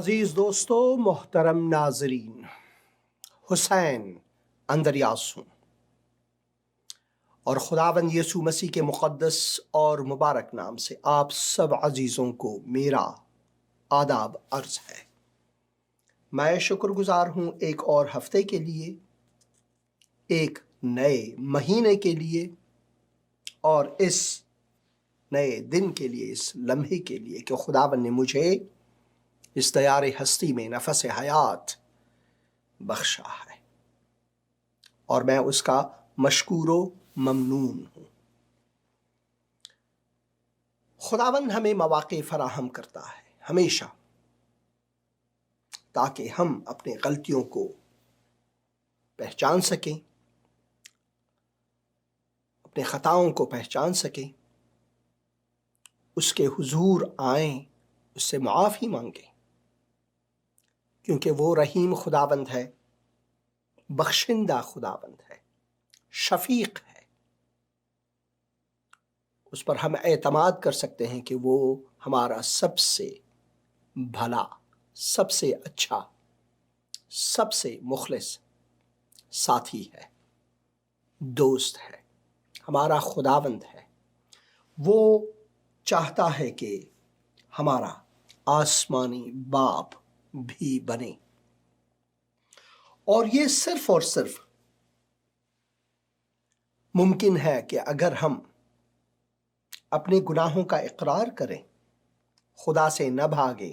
عزیز دوستو، محترم ناظرین، حسین اندریاس ہوں اور خداوند یسوع مسیح کے مقدس اور مبارک نام سے آپ سب عزیزوں کو میرا آداب عرض ہے۔ میں شکر گزار ہوں ایک اور ہفتے کے لیے، ایک نئے مہینے کے لیے اور اس نئے دن کے لیے، اس لمحے کے لیے کہ خداوند نے مجھے اس دیار ہستی میں نفس حیات بخشا ہے اور میں اس کا مشکور و ممنون ہوں۔ خداوند ہمیں مواقع فراہم کرتا ہے ہمیشہ تاکہ ہم اپنے غلطیوں کو پہچان سکیں، اپنے خطاؤں کو پہچان سکیں، اس کے حضور آئیں، اس سے معافی مانگیں، کیونکہ وہ رحیم خداوند ہے، بخشندہ خداوند ہے، شفیق ہے۔ اس پر ہم اعتماد کر سکتے ہیں کہ وہ ہمارا سب سے بھلا، سب سے اچھا، سب سے مخلص ساتھی ہے، دوست ہے، ہمارا خداوند ہے۔ وہ چاہتا ہے کہ ہمارا آسمانی باپ بھی بنے، اور یہ صرف اور صرف ممکن ہے کہ اگر ہم اپنے گناہوں کا اقرار کریں، خدا سے نہ بھاگیں،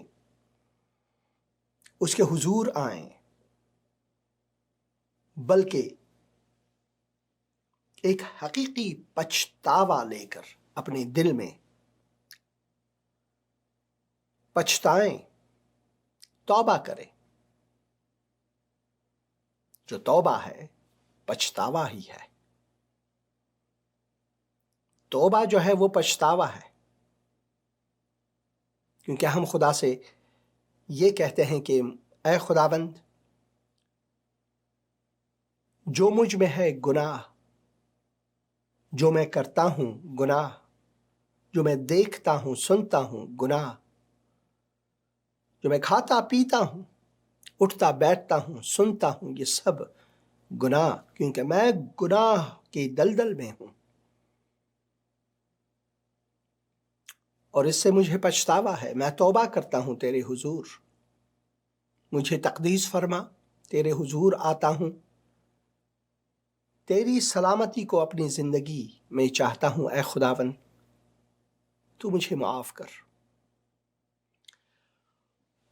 اس کے حضور آئیں، بلکہ ایک حقیقی پچھتاوا لے کر اپنے دل میں پچھتائیں، توبہ کریں۔ جو توبہ ہے پچھتاوا ہی ہے، توبہ جو ہے وہ پچھتاوا ہے، کیونکہ ہم خدا سے یہ کہتے ہیں کہ اے خداوند، جو مجھ میں ہے گناہ، جو میں کرتا ہوں گناہ، جو میں دیکھتا ہوں سنتا ہوں گناہ، جو میں کھاتا پیتا ہوں، اٹھتا بیٹھتا ہوں، سنتا ہوں، یہ سب گناہ، کیونکہ میں گناہ کی دلدل میں ہوں اور اس سے مجھے پچھتاوا ہے۔ میں توبہ کرتا ہوں تیرے حضور، مجھے تقدیس فرما، تیرے حضور آتا ہوں، تیری سلامتی کو اپنی زندگی میں چاہتا ہوں۔ اے خداوند، تو مجھے معاف کر۔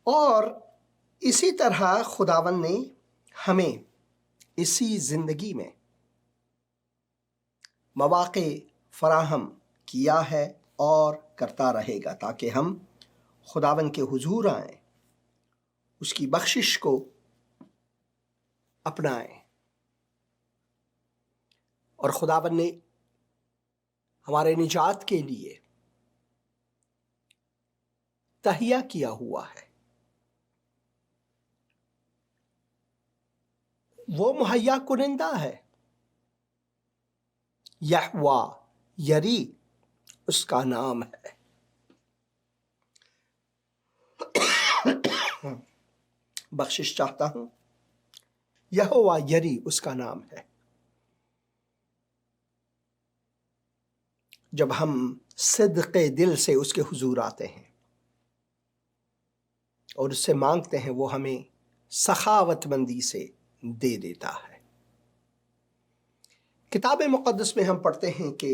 اور اسی طرح خداوند نے ہمیں اسی زندگی میں مواقع فراہم کیا ہے اور کرتا رہے گا تاکہ ہم خداوند کے حضور آئیں، اس کی بخشش کو اپنائیں۔ اور خداوند نے ہمارے نجات کے لیے تہیا کیا ہوا ہے، وہ مہیا کنندہ ہے۔ یہوہ یری اس کا نام ہے۔ بخشش چاہتا ہوں، یہوہ یری اس کا نام ہے۔ جب ہم صدق دل سے اس کے حضور آتے ہیں اور اس سے مانگتے ہیں، وہ ہمیں سخاوت مندی سے دے دیتا ہے۔ کتاب مقدس میں ہم پڑھتے ہیں کہ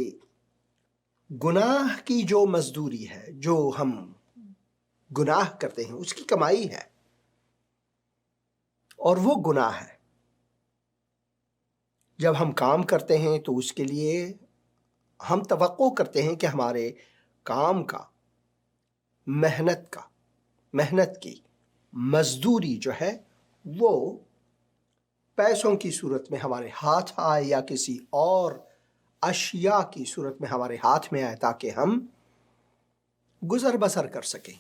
گناہ کی جو مزدوری ہے، جو ہم گناہ کرتے ہیں، اس کی کمائی ہے، اور وہ گناہ ہے۔ جب ہم کام کرتے ہیں تو اس کے لیے ہم توقع کرتے ہیں کہ ہمارے کام کا، محنت کی مزدوری جو ہے وہ پیسوں کی صورت میں ہمارے ہاتھ آئے یا کسی اور اشیاء کی صورت میں ہمارے ہاتھ میں آئے تاکہ ہم گزر بسر کر سکیں۔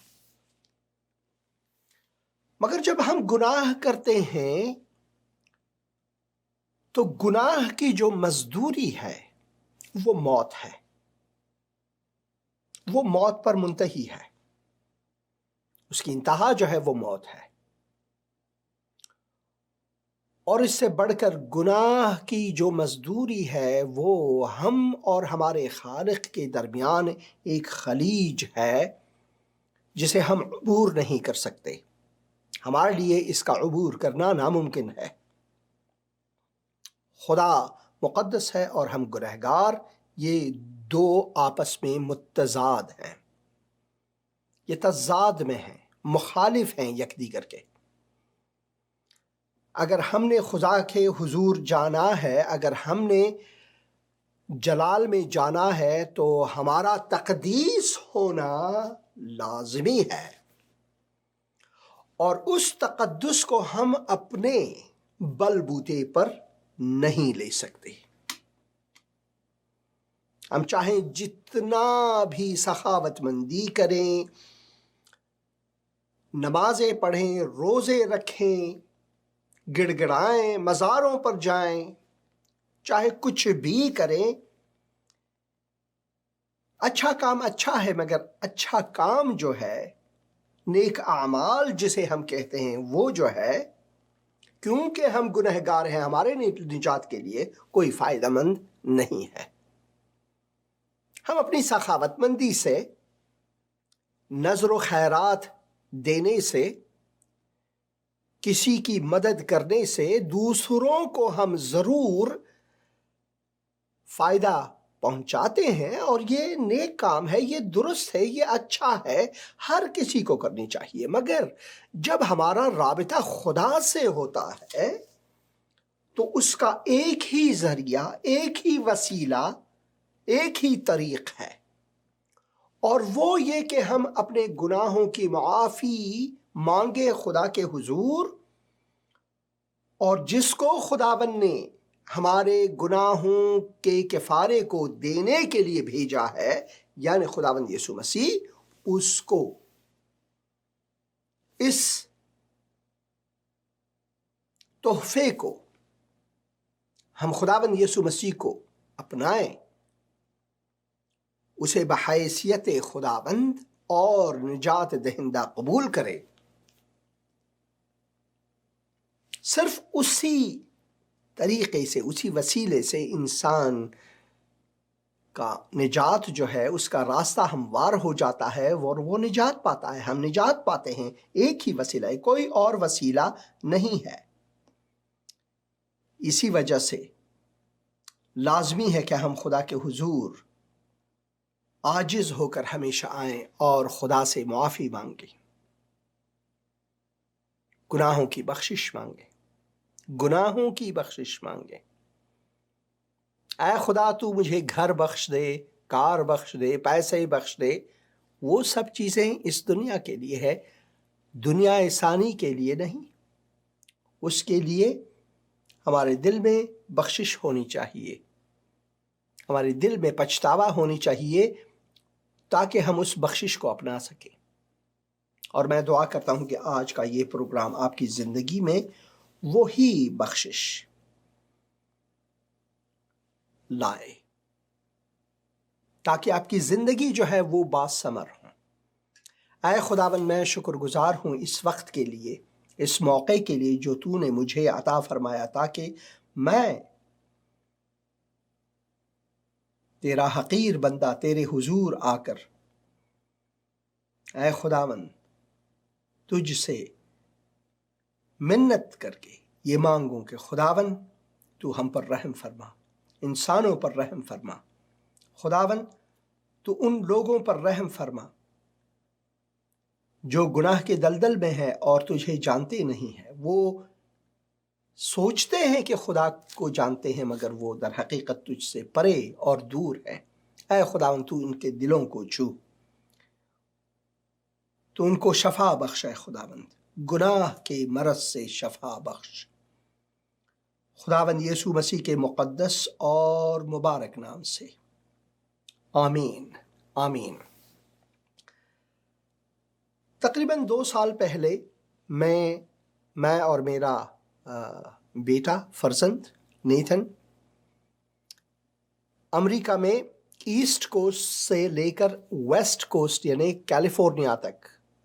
مگر جب ہم گناہ کرتے ہیں تو گناہ کی جو مزدوری ہے وہ موت ہے، وہ موت پر منتہی ہے۔ اس کی انتہا جو ہے وہ موت ہے، اور اس سے بڑھ کر گناہ کی جو مزدوری ہے وہ ہم اور ہمارے خالق کے درمیان ایک خلیج ہے جسے ہم عبور نہیں کر سکتے۔ ہمارے لیے اس کا عبور کرنا ناممکن ہے۔ خدا مقدس ہے اور ہم گنہگار، یہ دو آپس میں متضاد ہیں، یہ تضاد میں ہیں، مخالف ہیں یک دیگر کے۔ اگر ہم نے خدا کے حضور جانا ہے، اگر ہم نے جلال میں جانا ہے، تو ہمارا تقدیس ہونا لازمی ہے، اور اس تقدس کو ہم اپنے بل بوتے پر نہیں لے سکتے۔ ہم چاہیں جتنا بھی سخاوت مندی کریں، نمازیں پڑھیں، روزے رکھیں، گڑ گڑائیں، مزاروں پر جائیں، چاہے کچھ بھی کریں، اچھا کام اچھا ہے، مگر اچھا کام جو ہے، نیک اعمال جسے ہم کہتے ہیں، وہ جو ہے، کیونکہ ہم گنہگار ہیں، ہمارے نجات کے لیے کوئی فائدہ مند نہیں ہے۔ ہم اپنی سخاوت مندی سے، نذر و خیرات دینے سے، کسی کی مدد کرنے سے دوسروں کو ہم ضرور فائدہ پہنچاتے ہیں، اور یہ نیک کام ہے، یہ درست ہے، یہ اچھا ہے، ہر کسی کو کرنی چاہیے۔ مگر جب ہمارا رابطہ خدا سے ہوتا ہے تو اس کا ایک ہی ذریعہ، ایک ہی وسیلہ، ایک ہی طریق ہے، اور وہ یہ کہ ہم اپنے گناہوں کی معافی مانگے خدا کے حضور، اور جس کو خداوند نے ہمارے گناہوں کے کفارے کو دینے کے لیے بھیجا ہے، یعنی خداوند یسوع مسیح، اس کو، اس تحفے کو، ہم خداوند یسوع مسیح کو اپنائیں، اسے بحیثیت خداوند اور نجات دہندہ قبول کریں۔ صرف اسی طریقے سے، اسی وسیلے سے انسان کا نجات جو ہے، اس کا راستہ ہموار ہو جاتا ہے، اور وہ نجات پاتا ہے۔ ہم نجات پاتے ہیں ایک ہی وسیلہ ہے، کوئی اور وسیلہ نہیں ہے۔ اسی وجہ سے لازمی ہے کہ ہم خدا کے حضور عاجز ہو کر ہمیشہ آئیں اور خدا سے معافی مانگیں، گناہوں کی بخشش مانگیں، گناہوں کی بخشش مانگیں۔ اے خدا، تو مجھے گھر بخش دے، کار بخش دے، پیسے بخش دے۔ وہ سب چیزیں اس دنیا کے لیے ہے، دنیا ثانی کے لیے نہیں۔ اس کے لیے ہمارے دل میں بخشش ہونی چاہیے، ہمارے دل میں پچھتاوا ہونی چاہیے، تاکہ ہم اس بخشش کو اپنا سکیں۔ اور میں دعا کرتا ہوں کہ آج کا یہ پروگرام آپ کی زندگی میں وہی بخشش لائے، تاکہ آپ کی زندگی جو ہے وہ باثمر ہو۔ اے خداوند، میں شکر گزار ہوں اس وقت کے لیے، اس موقع کے لیے جو تو نے مجھے عطا فرمایا، تاکہ میں تیرا حقیر بندہ تیرے حضور آ کر، اے خداوند، تجھ سے منت کر کے یہ مانگوں کہ خداوند تو ہم پر رحم فرما، انسانوں پر رحم فرما۔ خداوند تو ان لوگوں پر رحم فرما جو گناہ کے دلدل میں ہیں اور تجھے جانتے نہیں ہیں۔ وہ سوچتے ہیں کہ خدا کو جانتے ہیں، مگر وہ در حقیقت تجھ سے پرے اور دور ہیں۔ اے خداوند، تو ان کے دلوں کو چھو، تو ان کو شفا بخش۔ اے خداوند، گناہ کے مرض سے شفا بخش۔ خداوند یسوع مسیح کے مقدس اور مبارک نام سے، آمین آمین۔ تقریباً 2 سال پہلے میں اور میرا بیٹا فرزند نیتھن امریکہ میں ایسٹ کوسٹ سے لے کر ویسٹ کوسٹ یعنی کیلیفورنیا تک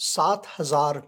7,000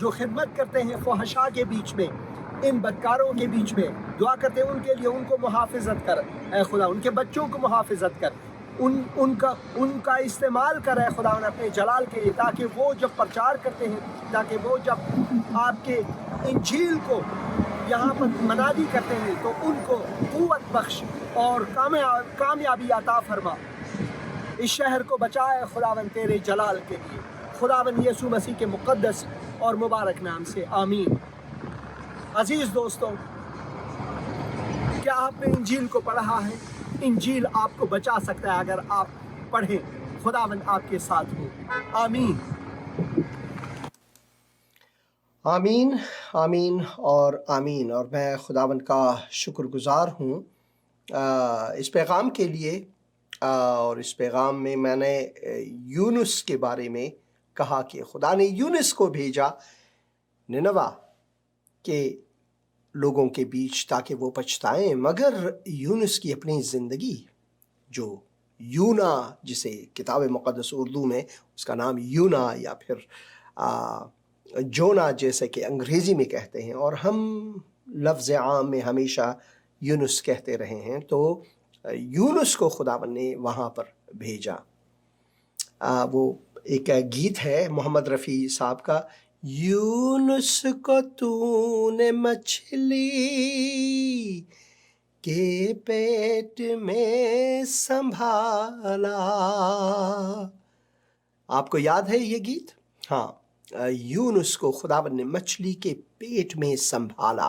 جو خدمت کرتے ہیں فحشاء کے بیچ میں، ان بدکاروں کے بیچ میں، دعا کرتے ہیں ان کے لیے، ان کو محافظت کر اے خدا، ان کے بچوں کو محافظت کر، ان کا استعمال کر اے خدا اپنے جلال کے لیے، تاکہ وہ جب پرچار کرتے ہیں، تاکہ وہ جب آپ کے انجیل کو یہاں پر منادی کرتے ہیں تو ان کو قوت بخش اور کامیابی عطا فرما۔ اس شہر کو بچائے خداوند تیرے جلال کے لیے، خداوند یسوع مسیح کے مقدس اور مبارک نام سے آمین۔ عزیز دوستوں، کیا آپ نے انجیل کو پڑھا ہے؟ انجیل آپ کو بچا سکتا ہے اگر آپ پڑھیں۔ خداوند آپ کے ساتھ ہو، آمین آمین آمین اور آمین۔ اور میں خداوند کا شکر گزار ہوں اس پیغام کے لیے، اور اس پیغام میں نے یونس کے بارے میں کہا کہ خدا نے یونس کو بھیجا نینوا کے لوگوں کے بیچ تاکہ وہ پچھتائیں، مگر یونس کی اپنی زندگی، جو یونا جسے کتاب مقدس اردو میں اس کا نام یونا یا پھر جونا جیسے کہ انگریزی میں کہتے ہیں، اور ہم لفظ عام میں ہمیشہ یونس کہتے رہے ہیں، تو یونس کو خداوند نے وہاں پر بھیجا۔ وہ ایک گیت ہے محمد رفیع صاحب کا، یونس کو تو نے مچھلی کے پیٹ میں سنبھالا۔ آپ کو یاد ہے یہ گیت؟ ہاں، یونس کو خداوند نے مچھلی کے پیٹ میں سنبھالا۔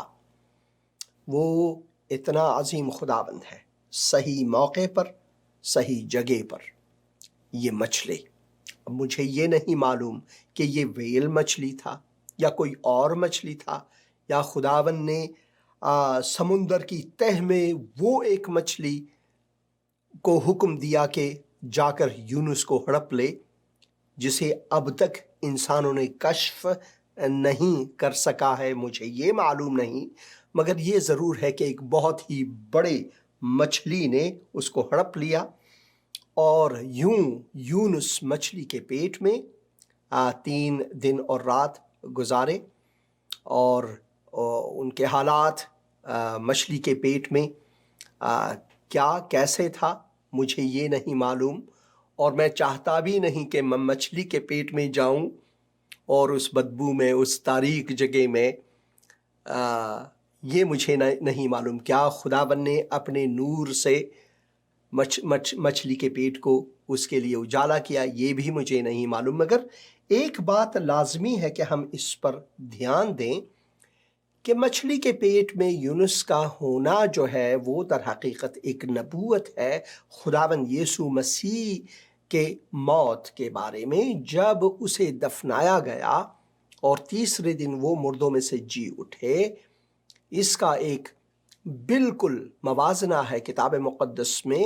وہ اتنا عظیم خداوند ہے، صحیح موقع پر، صحیح جگہ پر یہ مچھلی۔ اب مجھے یہ نہیں معلوم کہ یہ ویل مچھلی تھا یا کوئی اور مچھلی تھا، یا خداوند نے سمندر کی تہ میں وہ ایک مچھلی کو حکم دیا کہ جا کر یونس کو ہڑپ لے، جسے اب تک انسانوں نے کشف نہیں کر سکا ہے۔ مجھے یہ معلوم نہیں، مگر یہ ضرور ہے کہ ایک بہت ہی بڑے مچھلی نے اس کو ہڑپ لیا، اور یوں یونس مچھلی کے پیٹ میں 3 دن اور رات گزارے، اور ان کے حالات مچھلی کے پیٹ میں کیا کیسے تھا مجھے یہ نہیں معلوم، اور میں چاہتا بھی نہیں کہ میں مچھلی کے پیٹ میں جاؤں اور اس بدبو میں، اس تاریک جگہ میں۔ یہ مجھے نہیں معلوم کیا خداوند نے اپنے نور سے مچھلی کے پیٹ کو اس کے لیے اجالا کیا، یہ بھی مجھے نہیں معلوم، مگر ایک بات لازمی ہے کہ ہم اس پر دھیان دیں کہ مچھلی کے پیٹ میں یونس کا ہونا جو ہے وہ در حقیقت ایک نبوت ہے خداوند یسوع مسیح کے موت کے بارے میں، جب اسے دفنایا گیا اور تیسرے دن وہ مردوں میں سے جی اٹھے۔ اس کا ایک بالکل موازنہ ہے کتاب مقدس میں،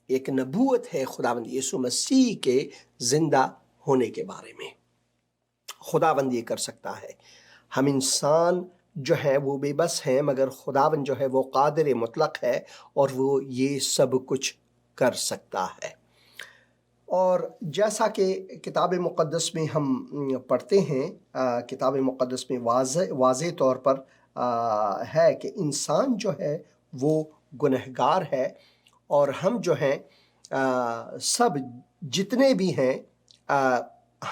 ایک نبوت ہے خداوند یسوع مسیح کے زندہ ہونے کے بارے میں۔ خداوند یہ کر سکتا ہے۔ ہم انسان جو ہے وہ بے بس ہیں، مگر خداوند جو ہے وہ قادر مطلق ہے، اور وہ یہ سب کچھ کر سکتا ہے۔ اور جیسا کہ کتاب مقدس میں ہم پڑھتے ہیں، کتاب مقدس میں واضح طور پر ہے کہ انسان جو ہے وہ گنہگار ہے، اور ہم جو ہیں سب جتنے بھی ہیں،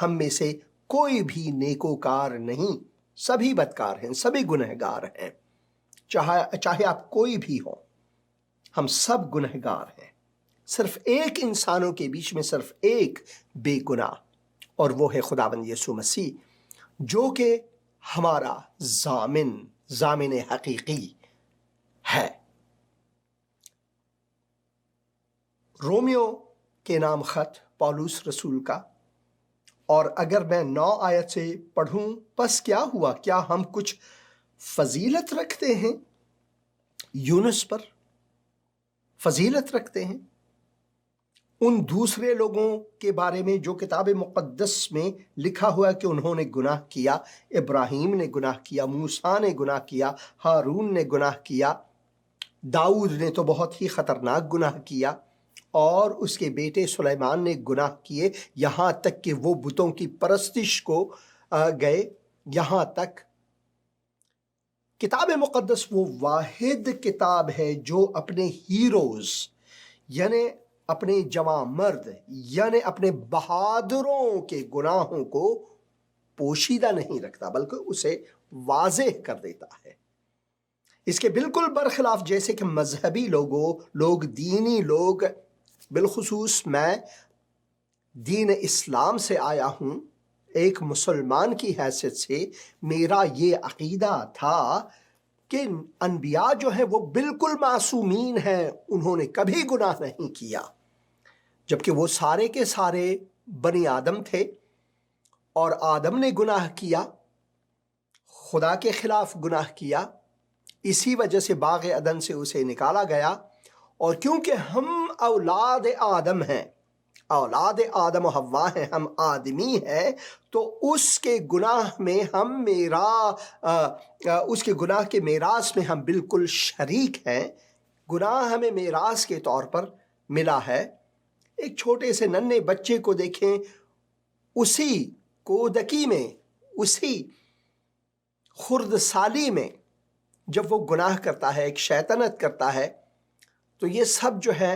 ہم میں سے کوئی بھی نیکوکار نہیں، سبھی بدکار ہیں، سبھی گنہگار ہیں، چاہے آپ کوئی بھی ہو، ہم سب گنہگار ہیں۔ صرف ایک انسانوں کے بیچ میں صرف ایک بے گناہ، اور وہ ہے خداوند یسوع مسیح، جو کہ ہمارا ضامن حقیقی ہے۔ رومیو کے نام خط پولس رسول کا، اور اگر میں 9 آیت سے پڑھوں، پس کیا ہوا؟ کیا ہم کچھ فضیلت رکھتے ہیں؟ یونس پر فضیلت رکھتے ہیں؟ ان دوسرے لوگوں کے بارے میں جو کتاب مقدس میں لکھا ہوا ہے کہ انہوں نے گناہ کیا، ابراہیم نے گناہ کیا، موسیٰ نے گناہ کیا، ہارون نے گناہ کیا، داؤد نے تو بہت ہی خطرناک گناہ کیا، اور اس کے بیٹے سلیمان نے گناہ کیے، یہاں تک کہ وہ بتوں کی پرستش کو گئے۔ یہاں تک کتاب مقدس وہ واحد کتاب ہے جو اپنے ہیروز یعنی اپنے جواں مرد یعنی اپنے بہادروں کے گناہوں کو پوشیدہ نہیں رکھتا بلکہ اسے واضح کر دیتا ہے۔ اس کے بالکل برخلاف جیسے کہ مذہبی لوگ دینی لوگ، بالخصوص میں دین اسلام سے آیا ہوں، ایک مسلمان کی حیثیت سے میرا یہ عقیدہ تھا کہ انبیاء جو ہیں وہ بالکل معصومین ہیں، انہوں نے کبھی گناہ نہیں کیا، جبکہ وہ سارے کے سارے بنی آدم تھے اور آدم نے گناہ کیا، خدا کے خلاف گناہ کیا، اسی وجہ سے باغ عدن سے اسے نکالا گیا، اور کیونکہ ہم اولاد آدم ہیں، اولاد آدم و حوا ہیں، ہم آدمی ہیں، تو اس کے گناہ میں اس کے گناہ کے میراث میں ہم بالکل شریک ہیں۔ گناہ ہمیں میراث کے طور پر ملا ہے۔ ایک چھوٹے سے ننھے بچے کو دیکھیں، اسی کودکی میں، اسی خرد سالی میں جب وہ گناہ کرتا ہے، ایک شیطنت کرتا ہے، تو یہ سب جو ہے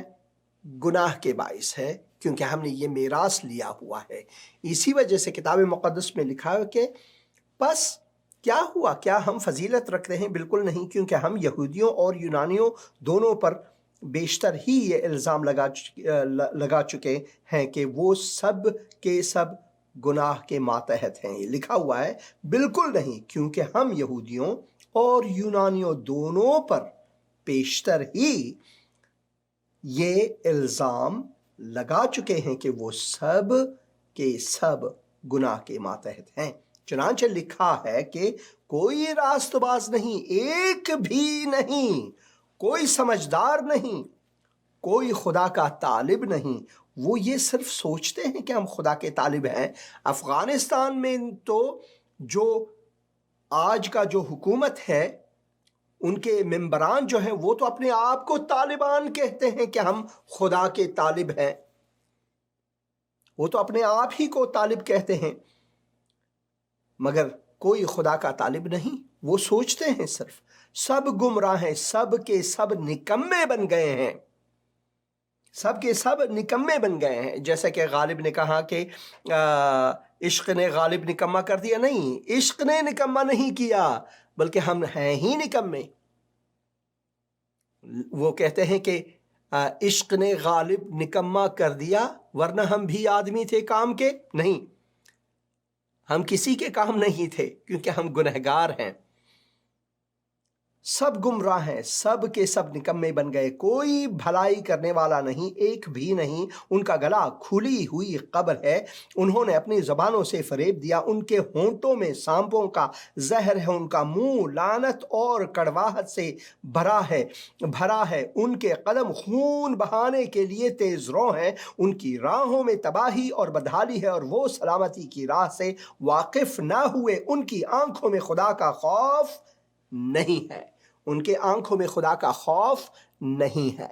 گناہ کے باعث ہے، کیونکہ ہم نے یہ میراث لیا ہوا ہے۔ اسی وجہ سے کتاب مقدس میں لکھا ہے کہ بس کیا ہوا، کیا ہم فضیلت رکھتے ہیں؟ بالکل نہیں، کیونکہ ہم یہودیوں اور یونانیوں دونوں پر بیشتر ہی یہ الزام لگا چکے ہیں کہ وہ سب کے سب گناہ کے ماتحت ہیں۔ یہ لکھا ہوا ہے، بالکل نہیں، کیونکہ ہم یہودیوں اور یونانیوں دونوں پر بیشتر ہی یہ الزام لگا چکے ہیں کہ وہ سب کے سب گناہ کے ماتحت ہیں۔ چنانچہ لکھا ہے کہ کوئی راست باز نہیں، ایک بھی نہیں، کوئی سمجھدار نہیں، کوئی خدا کا طالب نہیں۔ وہ یہ صرف سوچتے ہیں کہ ہم خدا کے طالب ہیں۔ افغانستان میں تو جو آج کا جو حکومت ہے، ان کے ممبران جو ہیں وہ تو اپنے آپ کو طالبان کہتے ہیں کہ ہم خدا کے طالب ہیں، وہ تو اپنے آپ ہی کو طالب کہتے ہیں، مگر کوئی خدا کا طالب نہیں۔ وہ سوچتے ہیں صرف سب گمراہ ہیں، سب کے سب نکمے بن گئے ہیں، سب کے سب نکمے بن گئے ہیں۔ جیسا کہ غالب نے کہا کہ عشق نے غالب نکمہ کر دیا، نہیں، عشق نے نکمہ نہیں کیا، بلکہ ہم ہیں ہی نکمے۔ وہ کہتے ہیں کہ عشق نے غالب نکمہ کر دیا، ورنہ ہم بھی آدمی تھے کام کے نہیں، ہم کسی کے کام نہیں تھے، کیونکہ ہم گنہگار ہیں۔ سب گمراہ ہیں، سب کے سب نکمے بن گئے، کوئی بھلائی کرنے والا نہیں، ایک بھی نہیں۔ ان کا گلا کھلی ہوئی قبر ہے، انہوں نے اپنی زبانوں سے فریب دیا، ان کے ہونٹوں میں سانپوں کا زہر ہے، ان کا منہ لعنت اور کڑواہٹ سے بھرا ہے، ان کے قدم خون بہانے کے لیے تیز رو ہیں، ان کی راہوں میں تباہی اور بدحالی ہے، اور وہ سلامتی کی راہ سے واقف نہ ہوئے۔ ان کی آنکھوں میں خدا کا خوف نہیں ہے، ان کے آنکھوں میں خدا کا خوف نہیں ہے۔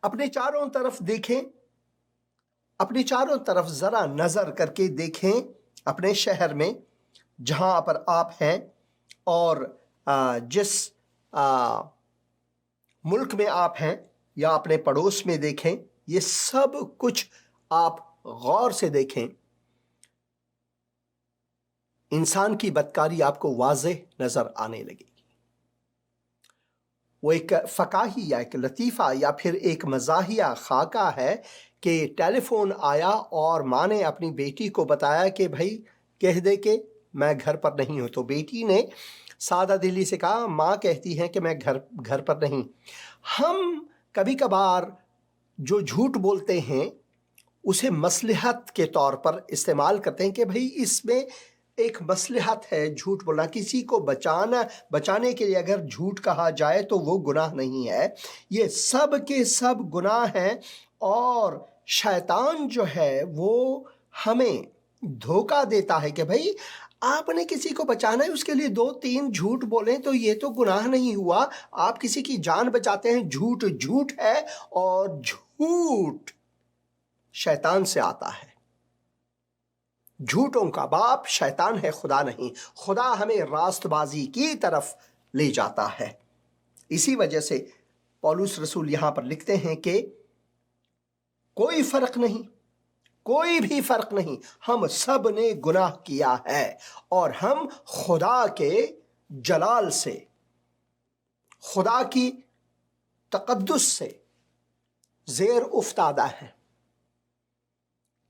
اپنے چاروں طرف دیکھیں، اپنے چاروں طرف ذرا نظر کر کے دیکھیں، اپنے شہر میں جہاں پر آپ ہیں، اور جس ملک میں آپ ہیں، یا اپنے پڑوس میں دیکھیں، یہ سب کچھ آپ غور سے دیکھیں، انسان کی بدکاری آپ کو واضح نظر آنے لگے گی۔ وہ ایک فقاہی یا ایک لطیفہ یا پھر ایک مزاحیہ خاکہ ہے کہ ٹیلی فون آیا اور ماں نے اپنی بیٹی کو بتایا کہ بھائی کہہ دے کہ میں گھر پر نہیں ہوں، تو بیٹی نے سادہ دلی سے کہا ماں کہتی ہے کہ میں گھر پر نہیں۔ ہم کبھی کبھار جو جھوٹ بولتے ہیں اسے مصلحت کے طور پر استعمال کرتے ہیں کہ بھائی اس میں ایک مصلحت ہے جھوٹ بولنا، کسی کو بچانے کے لیے اگر جھوٹ کہا جائے تو وہ گناہ نہیں ہے۔ یہ سب کے سب گناہ ہیں، اور شیطان جو ہے وہ ہمیں دھوکہ دیتا ہے کہ بھائی آپ نے کسی کو بچانا ہے، اس کے لیے 2-3 جھوٹ بولیں تو یہ تو گناہ نہیں ہوا، آپ کسی کی جان بچاتے ہیں۔ جھوٹ ہے، اور جھوٹ شیطان سے آتا ہے۔ جھوٹوں کا باپ شیطان ہے، خدا نہیں۔ خدا ہمیں راست بازی کی طرف لے جاتا ہے۔ اسی وجہ سے پولس رسول یہاں پر لکھتے ہیں کہ کوئی فرق نہیں، کوئی بھی فرق نہیں، ہم سب نے گناہ کیا ہے اور ہم خدا کے جلال سے، خدا کی تقدس سے زیر افتادہ ہیں۔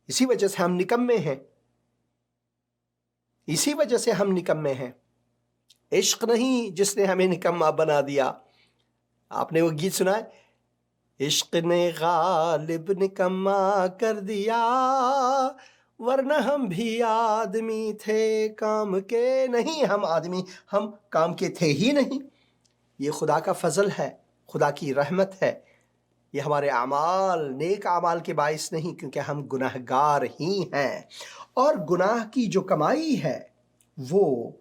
اسی وجہ سے ہم نکمے ہیں، اسی وجہ سے ہم نکمے ہیں۔ عشق نہیں جس نے ہمیں نکما بنا دیا۔ آپ نے وہ گیت سنا ہے، عشق نے غالب نکما کر دیا، ورنہ ہم بھی آدمی تھے کام کے نہیں۔ ہم آدمی، ہم کام کے تھے ہی نہیں۔ یہ خدا کا فضل ہے، خدا کی رحمت ہے۔ یہ ہمارے اعمال، نیک اعمال کے باعث نہیں، کیونکہ ہم گناہ گار ہی ہیں۔ اور گناہ کی جو کمائی ہے وہ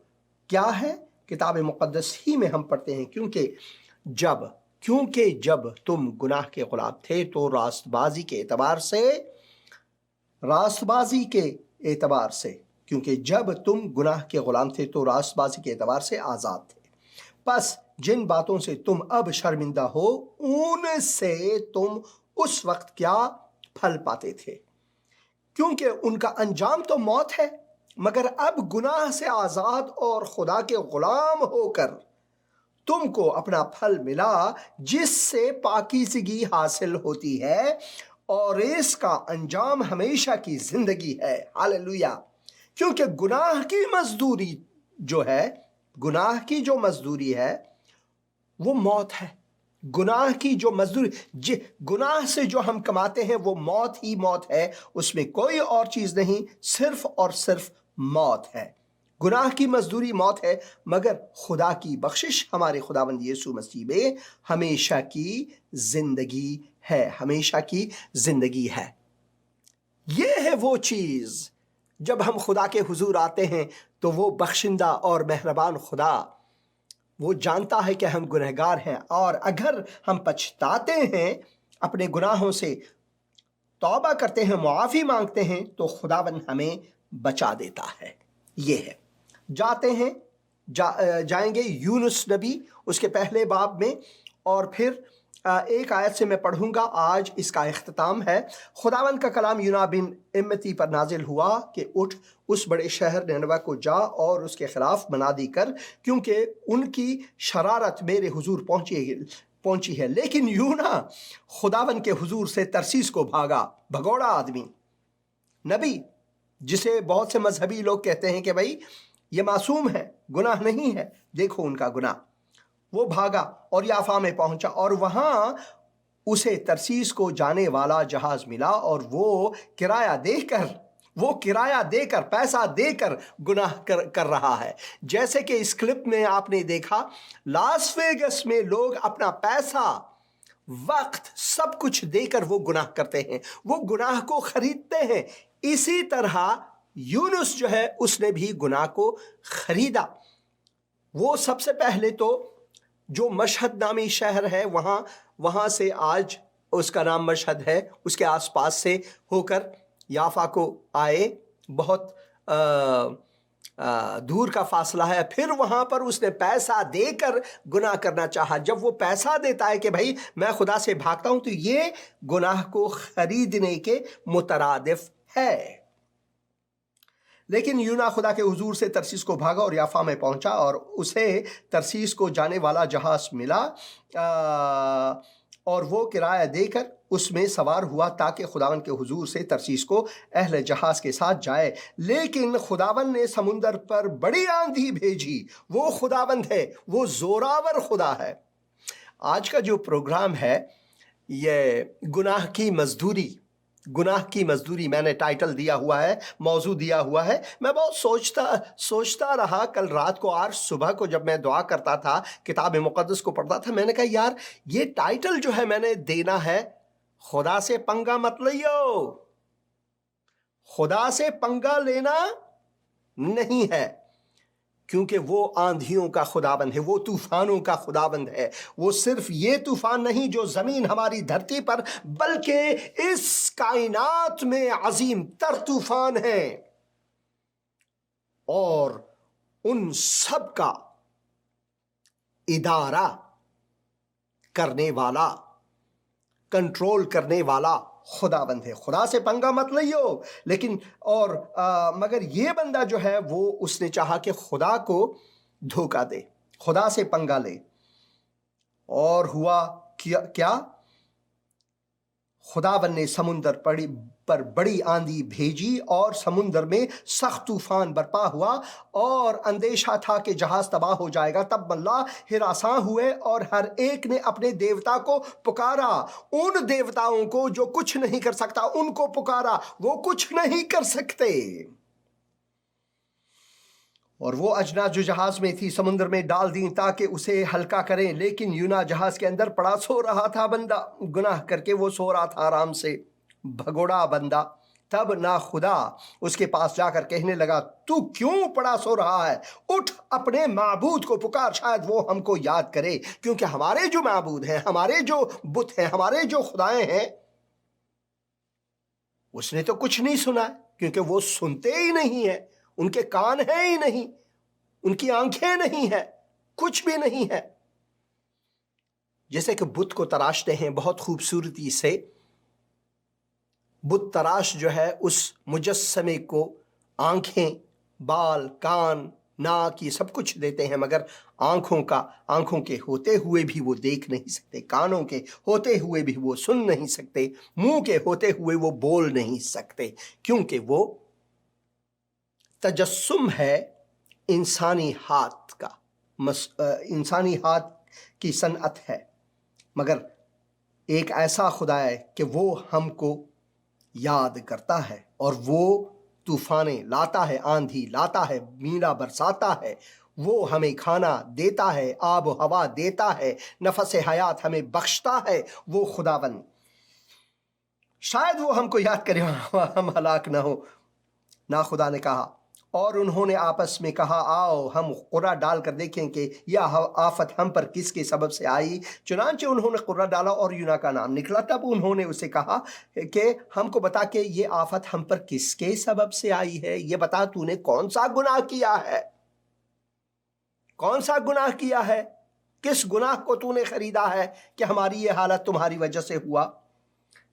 کیا ہے؟ کتاب مقدس ہی میں ہم پڑھتے ہیں، کیونکہ جب تم گناہ کے غلام تھے تو راست بازی کے اعتبار سے کیونکہ جب تم گناہ کے غلام تھے تو راست بازی کے اعتبار سے آزاد تھے۔ پس جن باتوں سے تم اب شرمندہ ہو، ان سے تم اس وقت کیا پھل پاتے تھے، کیونکہ ان کا انجام تو موت ہے۔ مگر اب گناہ سے آزاد اور خدا کے غلام ہو کر تم کو اپنا پھل ملا، جس سے پاکیزگی حاصل ہوتی ہے اور اس کا انجام ہمیشہ کی زندگی ہے۔ ہاللویا! کیونکہ گناہ کی مزدوری جو مزدوری ہے وہ موت ہے۔ گناہ کی جو مزدوری، گناہ سے جو ہم کماتے ہیں وہ موت ہی موت ہے، اس میں کوئی اور چیز نہیں، صرف اور صرف موت ہے۔ گناہ کی مزدوری موت ہے، مگر خدا کی بخشش ہمارے خداوند یسوع مسیح میں ہمیشہ کی زندگی ہے، ہمیشہ کی زندگی ہے۔ یہ ہے وہ چیز، جب ہم خدا کے حضور آتے ہیں تو وہ بخشندہ اور مہربان خدا، وہ جانتا ہے کہ ہم گنہگار ہیں، اور اگر ہم پچھتاتے ہیں، اپنے گناہوں سے توبہ کرتے ہیں، معافی مانگتے ہیں، تو خداوند ہمیں بچا دیتا ہے۔ یہ ہے، جائیں گے یونس نبی اس کے پہلے باب میں، اور پھر ایک آیت سے میں پڑھوں گا، آج اس کا اختتام ہے۔ خداوند کا کلام یونا بن امتی پر نازل ہوا کہ اٹھ، اس بڑے شہر نینوہ کو جا اور اس کے خلاف منادی کر، کیونکہ ان کی شرارت میرے حضور پہنچی ہے۔ لیکن یونا خداوند کے حضور سے ترسیس کو بھگوڑا آدمی، نبی، جسے بہت سے مذہبی لوگ کہتے ہیں کہ بھائی یہ معصوم ہے، گناہ نہیں ہے، دیکھو ان کا گناہ، وہ بھاگا اور یافا میں پہنچا، اور وہاں اسے ترسیس کو جانے والا جہاز ملا، اور وہ کرایہ دے کر پیسہ دے کر گناہ کر رہا ہے۔ جیسے کہ اس کلپ میں آپ نے دیکھا، لاس ویگس میں لوگ اپنا پیسہ، وقت، سب کچھ دے کر وہ گناہ کرتے ہیں، وہ گناہ کو خریدتے ہیں۔ اسی طرح یونس جو ہے، اس نے بھی گناہ کو خریدا۔ وہ سب سے پہلے تو جو مشہد نامی شہر ہے، وہاں سے آج اس کا نام مشہد ہے، اس کے آس پاس سے ہو کر یافا کو آئے، بہت دور کا فاصلہ ہے۔ پھر وہاں پر اس نے پیسہ دے کر گناہ کرنا چاہا۔ جب وہ پیسہ دیتا ہے کہ بھائی میں خدا سے بھاگتا ہوں، تو یہ گناہ کو خریدنے کے مترادف ہے۔ لیکن یونا خدا کے حضور سے ترسیس کو بھاگا اور یافا میں پہنچا، اور اسے ترسیس کو جانے والا جہاز ملا، اور وہ کرایہ دے کر اس میں سوار ہوا تاکہ خداوند کے حضور سے ترسیس کو اہل جہاز کے ساتھ جائے۔ لیکن خداوند نے سمندر پر بڑی آندھی بھیجی۔ وہ خداوند ہے، وہ زوراور خدا ہے۔ آج کا جو پروگرام ہے، یہ گناہ کی مزدوری میں نے ٹائٹل دیا ہوا ہے، موضوع دیا ہوا ہے۔ میں بہت سوچتا رہا کل رات کو، آج صبح کو جب میں دعا کرتا تھا، کتاب مقدس کو پڑھتا تھا، میں نے کہا یار یہ ٹائٹل جو ہے میں نے دینا ہے، خدا سے پنگا مت لیو۔ خدا سے پنگا لینا نہیں ہے، کیونکہ وہ آندھیوں کا خداوند ہے، وہ طوفانوں کا خداوند ہے۔ وہ صرف یہ طوفان نہیں جو زمین ہماری دھرتی پر، بلکہ اس کائنات میں عظیم تر طوفان ہے۔ اور ان سب کا ادارہ کرنے والا، کنٹرول کرنے والا خداوند ہے۔ خدا سے پنگا مت لئیو، لیکن اور مگر یہ بندہ جو ہے وہ اس نے چاہا کہ خدا کو دھوکہ دے، خدا سے پنگا لے، اور ہوا کیا؟ خداوند نے سمندر پر بڑی آندھی بھیجی اور سمندر میں سخت طوفان برپا ہوا، اور اندیشہ تھا کہ جہاز تباہ ہو جائے گا۔ تب ملاح ہراساں ہوئے اور ہر ایک نے اپنے دیوتا کو پکارا، ان دیوتاؤں کو جو کچھ نہیں کر سکتا ان کو پکارا، وہ کچھ نہیں کر سکتے۔ اور وہ اجناس جو جہاز میں تھی سمندر میں ڈال دیں تاکہ اسے ہلکا کریں، لیکن یونا جہاز کے اندر پڑا سو رہا تھا۔ بندہ گناہ کر کے وہ سو رہا تھا آرام سے، بھگوڑا بندہ۔ تب نا خدا اس کے پاس جا کر کہنے لگا، تو کیوں پڑا سو رہا ہے؟ اٹھ اپنے معبود کو پکار، شاید وہ ہم کو یاد کرے، کیونکہ ہمارے جو معبود ہیں، ہمارے جو بت ہیں، ہمارے جو خدائیں ہیں، اس نے تو کچھ نہیں سنا، کیونکہ وہ سنتے ہی نہیں ہیں، ان کے کان ہیں ہی نہیں، ان کی آنکھیں نہیں ہیں، کچھ بھی نہیں ہے۔ جیسے کہ بت کو تراشتے ہیں بہت خوبصورتی سے، بت تراش جو ہے اس مجسمے کو آنکھیں، بال، کان، ناک، یہ سب کچھ دیتے ہیں، مگر آنکھوں کے ہوتے ہوئے بھی وہ دیکھ نہیں سکتے، کانوں کے ہوتے ہوئے بھی وہ سن نہیں سکتے، منہ کے ہوتے ہوئے وہ بول نہیں سکتے، کیونکہ وہ تجسم ہے انسانی ہاتھ کا، انسانی ہاتھ کی صنعت ہے۔ مگر ایک ایسا خدا ہے کہ وہ ہم کو یاد کرتا ہے، اور وہ طوفانیں لاتا ہے، آندھی لاتا ہے، مینا برساتا ہے، وہ ہمیں کھانا دیتا ہے، آب و ہوا دیتا ہے، نفس حیات ہمیں بخشتا ہے۔ وہ خداوند شاید وہ ہم کو یاد کرے، ہم ہلاک نہ ہو۔ نا خدا نے کہا، اور انہوں نے آپس میں کہا، آؤ ہم قرعہ ڈال کر دیکھیں کہ یہ آفت ہم پر کس کے سبب سے آئی۔ چنانچہ انہوں نے قرعہ ڈالا اور یونا کا نام نکلا۔ تب انہوں نے اسے کہا کہ ہم کو بتا کہ یہ آفت ہم پر کس کے سبب سے آئی ہے، یہ بتا تو نے کون سا گناہ کیا ہے، کون سا گناہ کیا ہے، کس گناہ کو تو نے خریدا ہے کہ ہماری یہ حالت تمہاری وجہ سے ہوا۔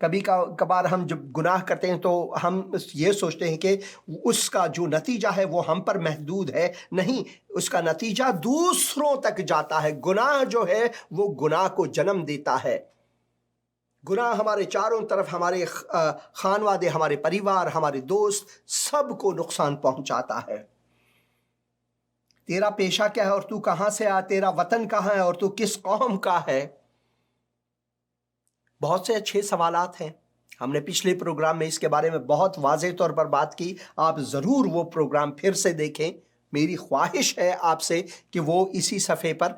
کبھی کبھار ہم جب گناہ کرتے ہیں تو ہم یہ سوچتے ہیں کہ اس کا جو نتیجہ ہے وہ ہم پر محدود ہے، نہیں، اس کا نتیجہ دوسروں تک جاتا ہے۔ گناہ جو ہے وہ گناہ کو جنم دیتا ہے۔ گناہ ہمارے چاروں طرف، ہمارے خانوادے، ہمارے پریوار، ہمارے دوست، سب کو نقصان پہنچاتا ہے۔ تیرا پیشہ کیا ہے اور تو کہاں سے آیا؟ تیرا وطن کہاں ہے اور تو کس قوم کا ہے؟ بہت سے اچھے سوالات ہیں، ہم نے پچھلے پروگرام میں اس کے بارے میں بہت واضح طور پر بات کی، آپ ضرور وہ پروگرام پھر سے دیکھیں۔ میری خواہش ہے آپ سے کہ وہ اسی صفحے پر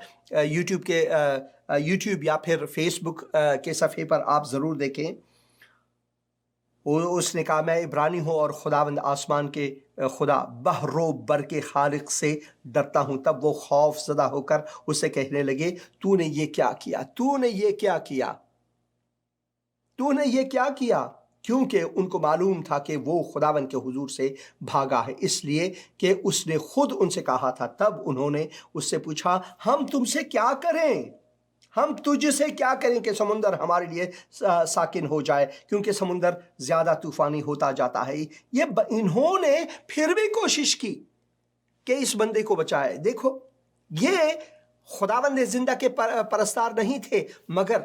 یوٹیوب یا پھر فیس بک کے صفحے پر آپ ضرور دیکھیں۔ اس نے کہا، میں عبرانی ہوں اور خداوند آسمان کے خدا بحر و بر کے خالق سے ڈرتا ہوں۔ تب وہ خوف زدہ ہو کر اسے کہنے لگے، تو نے یہ کیا کیا، تو نے یہ کیا کیا، تو نے یہ کیا کیا؟ کیونکہ ان کو معلوم تھا کہ وہ خداوند کے حضور سے بھاگا ہے، اس لیے کہ اس نے خود ان سے کہا تھا۔ تب انہوں نے اس سے پوچھا، ہم تم سے کیا کریں، ہم تجھ سے کیا کریں کہ سمندر ہمارے لیے ساکن ہو جائے، کیونکہ سمندر زیادہ طوفانی ہوتا جاتا ہے۔ انہوں نے پھر بھی کوشش کی کہ اس بندے کو بچائے۔ دیکھو، یہ خداوند زندہ کے پرستار نہیں تھے، مگر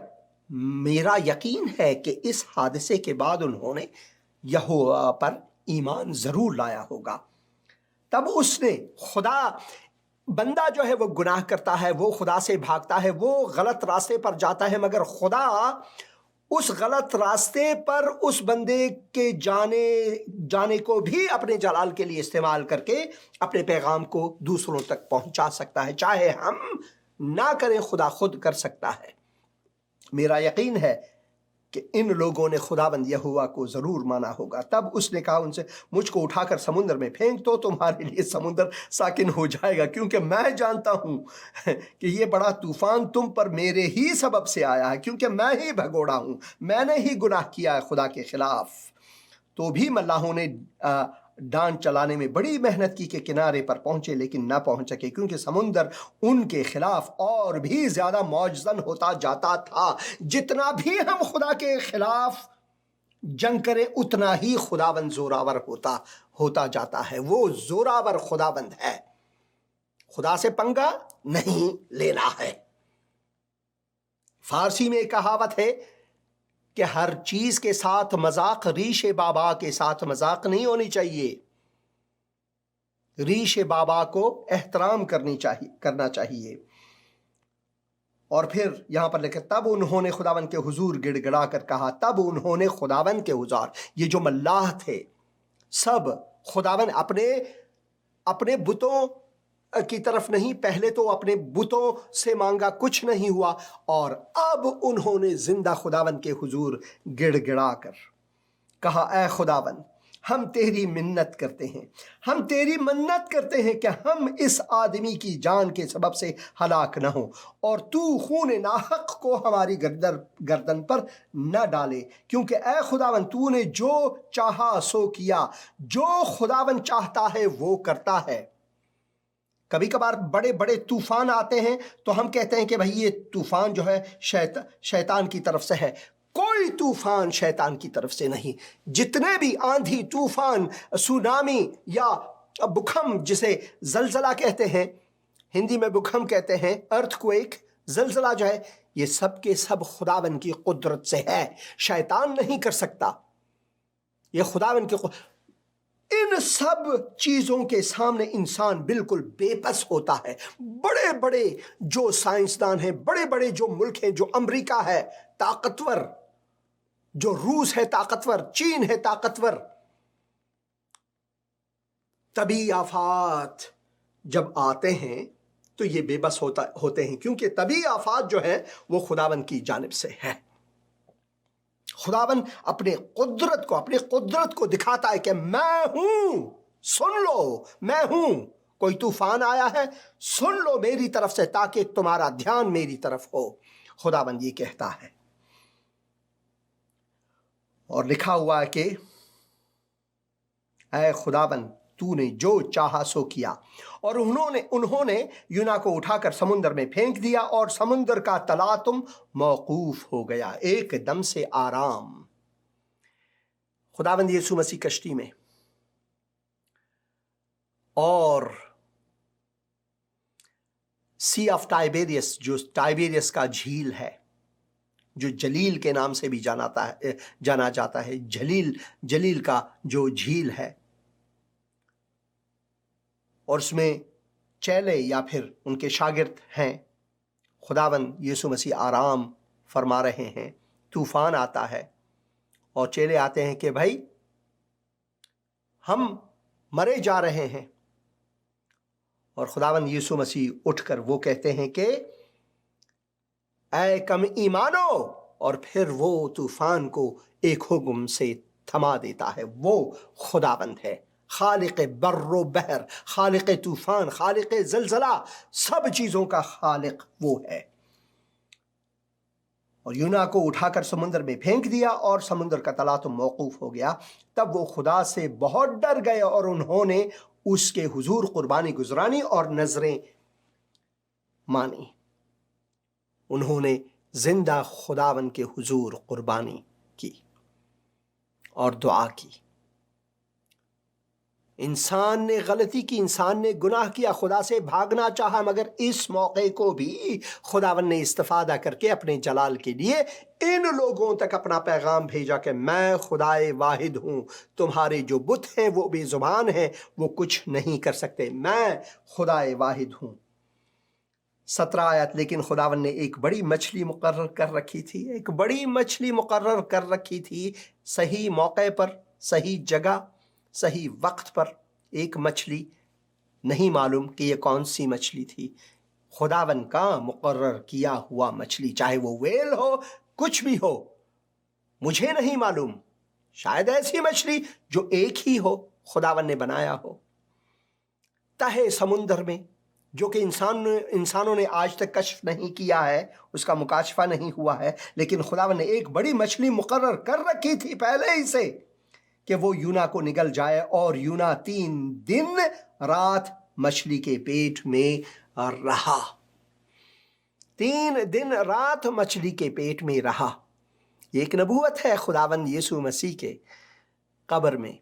میرا یقین ہے کہ اس حادثے کے بعد انہوں نے یہوہ پر ایمان ضرور لایا ہوگا۔ تب اس نے بندہ جو ہے وہ گناہ کرتا ہے، وہ خدا سے بھاگتا ہے، وہ غلط راستے پر جاتا ہے، مگر خدا اس غلط راستے پر اس بندے کے جانے کو بھی اپنے جلال کے لیے استعمال کر کے اپنے پیغام کو دوسروں تک پہنچا سکتا ہے۔ چاہے ہم نہ کریں، خدا خود کر سکتا ہے۔ میرا یقین ہے کہ ان لوگوں نے خداوند یہوہ کو ضرور مانا ہوگا۔ تب اس نے کہا ان سے، مجھ کو اٹھا کر سمندر میں پھینک تو تمہارے لیے سمندر ساکن ہو جائے گا، کیونکہ میں جانتا ہوں کہ یہ بڑا طوفان تم پر میرے ہی سبب سے آیا ہے، کیونکہ میں ہی بھگوڑا ہوں، میں نے ہی گناہ کیا ہے خدا کے خلاف۔ تو بھی ملاحوں نے ڈان چلانے میں بڑی محنت کی کہ کنارے پر پہنچے، لیکن نہ پہنچ سکے، کیونکہ سمندر ان کے خلاف اور بھی زیادہ معجزن ہوتا جاتا تھا۔ جتنا بھی ہم خدا کے خلاف جنگ کریں اتنا ہی خداوند زوراور ہوتا جاتا ہے۔ وہ زوراور خداوند ہے، خدا سے پنگا نہیں لینا ہے۔ فارسی میں ایک کہاوت ہے کہ ہر چیز کے ساتھ مذاق ریش بابا کے ساتھ مذاق نہیں ہونی چاہیے۔ ریش بابا کو احترام کرنا چاہیے۔ اور پھر یہاں پر لکھا تب انہوں نے خداوند کے حضور گڑ گڑا کر کہا، تب انہوں نے خداوند کے حضور، یہ جو ملاح تھے سب خداوند اپنے بتوں کی طرف نہیں، پہلے تو اپنے بتوں سے مانگا، کچھ نہیں ہوا، اور اب انہوں نے زندہ خداوند کے حضور گڑ گڑا کر کہا، اے خداوند ہم تیری منت کرتے ہیں، ہم تیری منت کرتے ہیں کہ ہم اس آدمی کی جان کے سبب سے ہلاک نہ ہوں، اور تو خون ناحق کو ہماری گردن پر نہ ڈالے، کیونکہ اے خداوند تو نے جو چاہا سو کیا، جو خداوند چاہتا ہے وہ کرتا ہے۔ کبھی کبھار بڑے بڑے طوفان آتے ہیں تو ہم کہتے ہیں کہ بھئی یہ طوفان جو ہے شیطان کی طرف سے ہے۔ کوئی طوفان شیطان کی طرف سے نہیں۔ جتنے بھی آندھی، طوفان، سونامی یا بکھم، جسے زلزلہ کہتے ہیں، ہندی میں بکھم کہتے ہیں، ارتھ کویک، زلزلہ جو ہے، یہ سب کے سب خداوند کی قدرت سے ہے، شیطان نہیں کر سکتا، یہ خداوند کی قدرت۔ ان سب چیزوں کے سامنے انسان بالکل بے بس ہوتا ہے۔ بڑے بڑے جو سائنسدان ہیں، بڑے بڑے جو ملک ہیں، جو امریکہ ہے طاقتور، جو روس ہے طاقتور، چین ہے طاقتور، طبی آفات جب آتے ہیں تو یہ بے بس ہوتے ہیں، کیونکہ طبی آفات جو ہے وہ خداوند کی جانب سے ہے۔ خداوند اپنی قدرت کو دکھاتا ہے کہ میں ہوں، سن لو، میں ہوں۔ کوئی طوفان آیا ہے، سن لو میری طرف سے، تاکہ تمہارا دھیان میری طرف ہو۔ خداوند یہ کہتا ہے، اور لکھا ہوا ہے کہ اے خداوند تو نے جو چاہا سو کیا، اور انہوں نے یونا کو اٹھا کر سمندر میں پھینک دیا، اور سمندر کا تلاطم موقوف ہو گیا، ایک دم سے آرام۔ خداوند یسوع مسیح کشتی میں، اور سی آف ٹائبیریس، جو ٹائبیریس کا جھیل ہے، جو جلیل کے نام سے بھی جانا جاتا ہے، جلیل کا جو جھیل ہے، اور اس میں چیلے یا پھر ان کے شاگرد ہیں، خداوند یسوع مسیح آرام فرما رہے ہیں، طوفان آتا ہے، اور چیلے آتے ہیں کہ بھائی ہم مرے جا رہے ہیں، اور خداوند یسوع مسیح اٹھ کر وہ کہتے ہیں کہ اے کم ایمانو، اور پھر وہ طوفان کو ایک حکم سے تھما دیتا ہے۔ وہ خداوند ہے، خالق بر و بحر، خالق طوفان، خالق زلزلہ، سب چیزوں کا خالق وہ ہے۔ اور یونا کو اٹھا کر سمندر میں پھینک دیا، اور سمندر کا تلاطم موقوف ہو گیا۔ تب وہ خدا سے بہت ڈر گئے، اور انہوں نے اس کے حضور قربانی گزرانی اور نذریں مانی۔ انہوں نے زندہ خداوند کے حضور قربانی کی اور دعا کی۔ انسان نے غلطی کی، انسان نے گناہ کیا، خدا سے بھاگنا چاہا، مگر اس موقع کو بھی خداوند نے استفادہ کر کے اپنے جلال کے لیے ان لوگوں تک اپنا پیغام بھیجا کہ میں خدائے واحد ہوں، تمہارے جو بت ہیں وہ بے زبان ہیں، وہ کچھ نہیں کر سکتے، میں خدائے واحد ہوں۔ 17 آیت، لیکن خداوند نے ایک بڑی مچھلی مقرر کر رکھی تھی، ایک بڑی مچھلی مقرر کر رکھی تھی، صحیح موقع پر، صحیح جگہ، صحیح وقت پر۔ ایک مچھلی، نہیں معلوم کہ یہ کون سی مچھلی تھی، خداوند کا مقرر کیا ہوا مچھلی، چاہے وہ ویل ہو، کچھ بھی ہو، مجھے نہیں معلوم، شاید ایسی مچھلی جو ایک ہی ہو، خداوند نے بنایا ہو تہے سمندر میں، جو کہ انسانوں نے آج تک کشف نہیں کیا ہے، اس کا مکاشفہ نہیں ہوا ہے، لیکن خداوند نے ایک بڑی مچھلی مقرر کر رکھی تھی پہلے ہی سے، کہ وہ یونا کو نگل جائے، اور یونا 3 دن رات مچھلی کے پیٹ میں رہا۔ 3 دن رات مچھلی کے پیٹ میں رہا۔ یہ ایک نبوت ہے خداوند یسوع مسیح کے قبر میں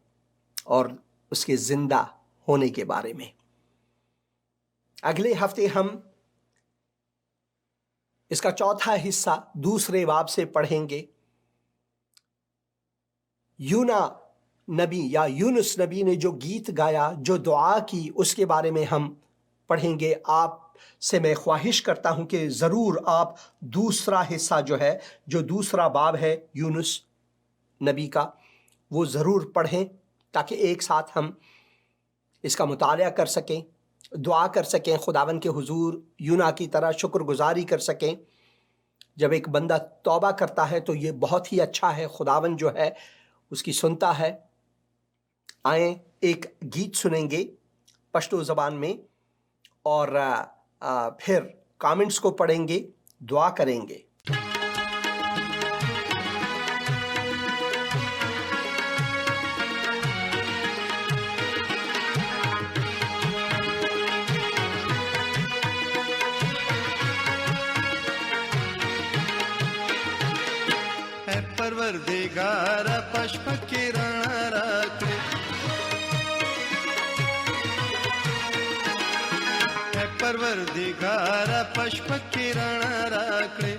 اور اس کے زندہ ہونے کے بارے میں۔ اگلے ہفتے ہم اس کا چوتھا حصہ دوسرے باب سے پڑھیں گے۔ یونا نبی یا یونس نبی نے جو گیت گایا، جو دعا کی، اس کے بارے میں ہم پڑھیں گے۔ آپ سے میں خواہش کرتا ہوں کہ ضرور آپ دوسرا حصہ جو دوسرا باب ہے یونس نبی کا، وہ ضرور پڑھیں، تاکہ ایک ساتھ ہم اس کا مطالعہ کر سکیں، دعا کر سکیں، خداوند کے حضور یونا کی طرح شکر گزاری کر سکیں۔ جب ایک بندہ توبہ کرتا ہے تو یہ بہت ہی اچھا ہے، خداوند جو ہے اس کی سنتا ہے۔ آئیں ایک گیت سنیں گے پشتو زبان میں، اور پھر کامنٹس کو پڑھیں گے، دعا کریں گے۔ ಪರ್ವರ್ದಿಗಾರ ಪುಷ್ಪ ಕಿರಣ ರಾತ್ರಿ ಪರ್ವರ್ದಿಗಾರ ಪುಷ್ಪ ಕಿರಣ ರಾತ್ರಿ